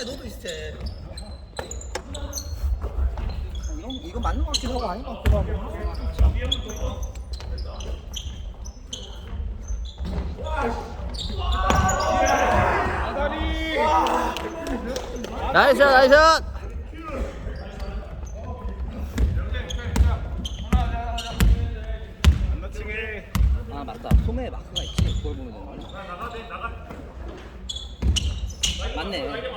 비슷해. 너도 비슷해. 이거 맞는 것 같기도 하고 아닌 것 같기도 하고. 나이스 나이스. 아 맞다. 소매에 마크가 있지. 그걸 보면 되는 거야. 맞네.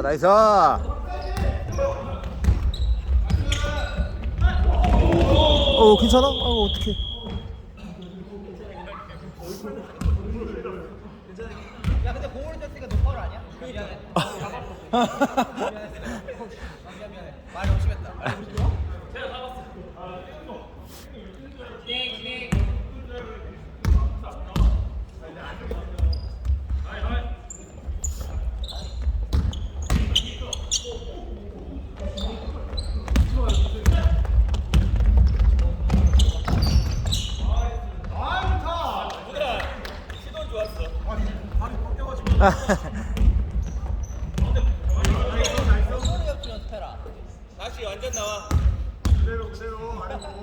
나이스. 괜찮아? 어떡해. 야 근데 공을 쳤으니까 너 파울 아니야? 미안해. 미안해. 말 너무 심했다. 다시 완전 나와. 그대로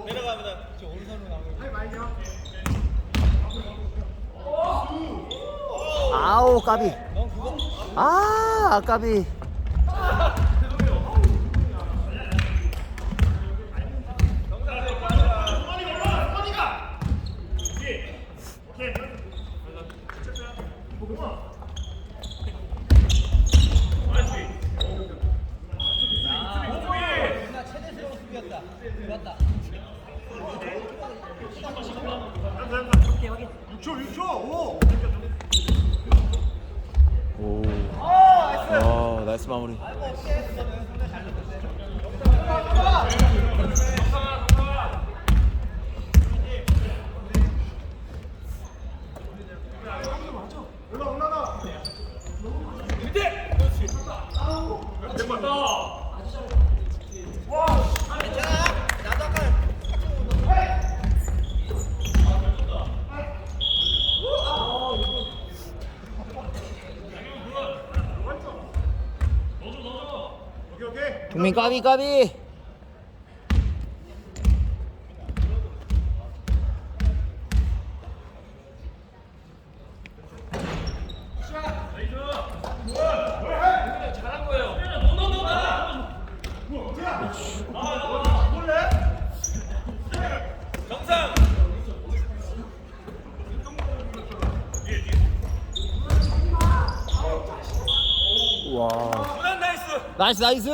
내려가면 저 오른손으로 나오고. 아우 까비. 넌 그거 아 까비. 최대스러운 수비였다. 좋았다. 6초 5. 오. 나이스 마무리. 올라가. 괜찮아. 나도 아까 오케이. 동민 까비 까비. 와. 나이스 나이스.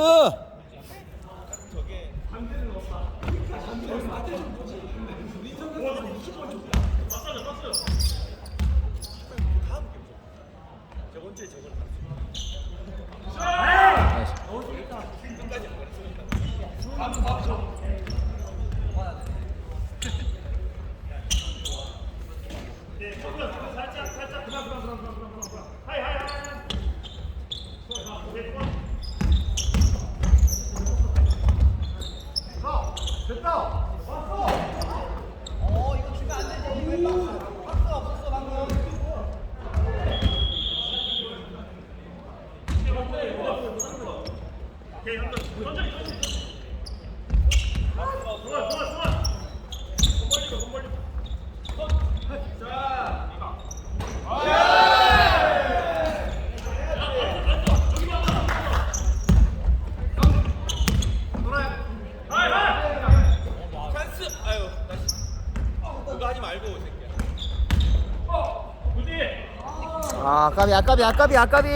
됐다. 이거 주면 안 되지. 왜 박스 없었어 방금. 아 까비 아까비 아까비 아까비.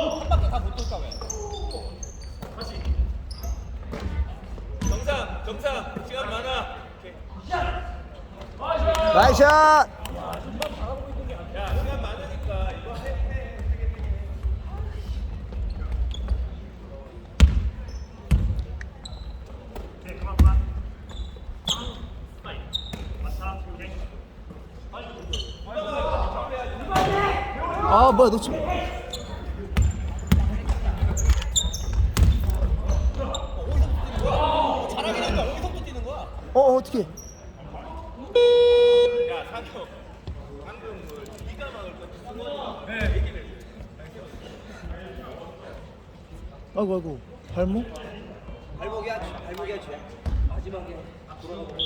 한 바퀴 다 못 돌까 왜? 정상 시간 많아. 나이스 샷. 아 뭐야 놓치. 잘하긴 한다. 어디서부터 뛰는 거야? 어떻게? 야 상혁 방금 네가 막을 건데 네 얘기를 아이고 발목? 발목이야 쥐야. 마지막에 돌아가고.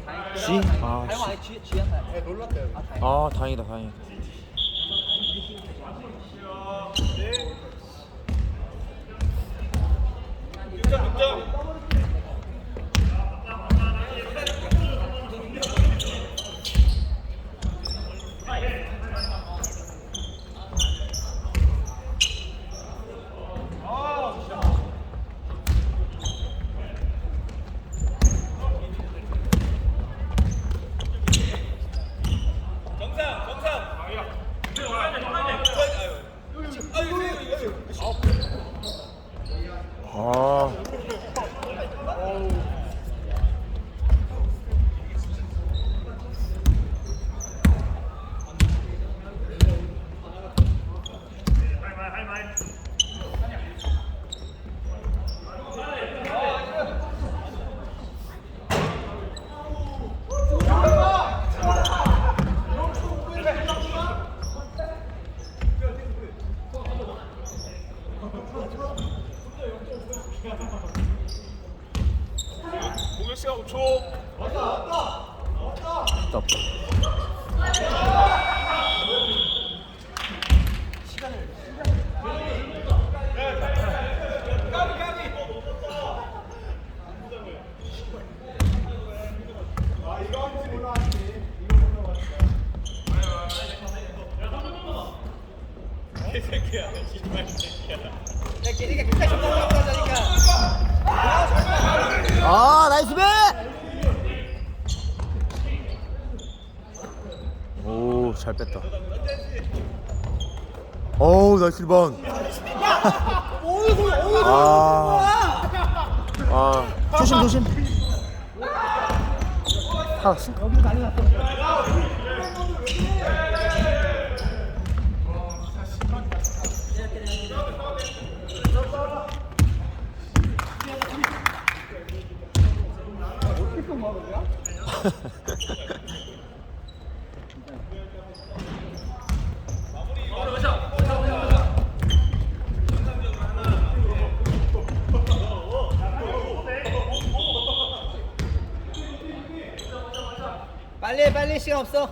다행이다. 쥐? 아, 발목 아니 쥐야. 네 놀랐대요 아 다행이다. 다행이다. 아. 공격 시간 5초 없다. 걔네가 끝까지 올라가고 하자니까. 아 나이스 배! 오 잘 뺐다. 어우 나이스 리바운드. 조심. 살았어? 여기로 난리 났어. 빨리 시간 없어.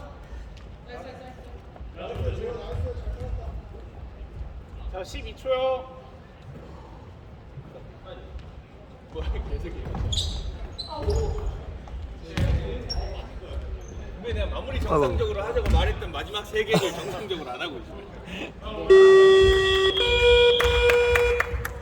자 12초요 뭐야 개새끼 왜 내가 마무리 정상적으로 하자고 말했던 마지막 3개를 정상적으로 안 하고 있어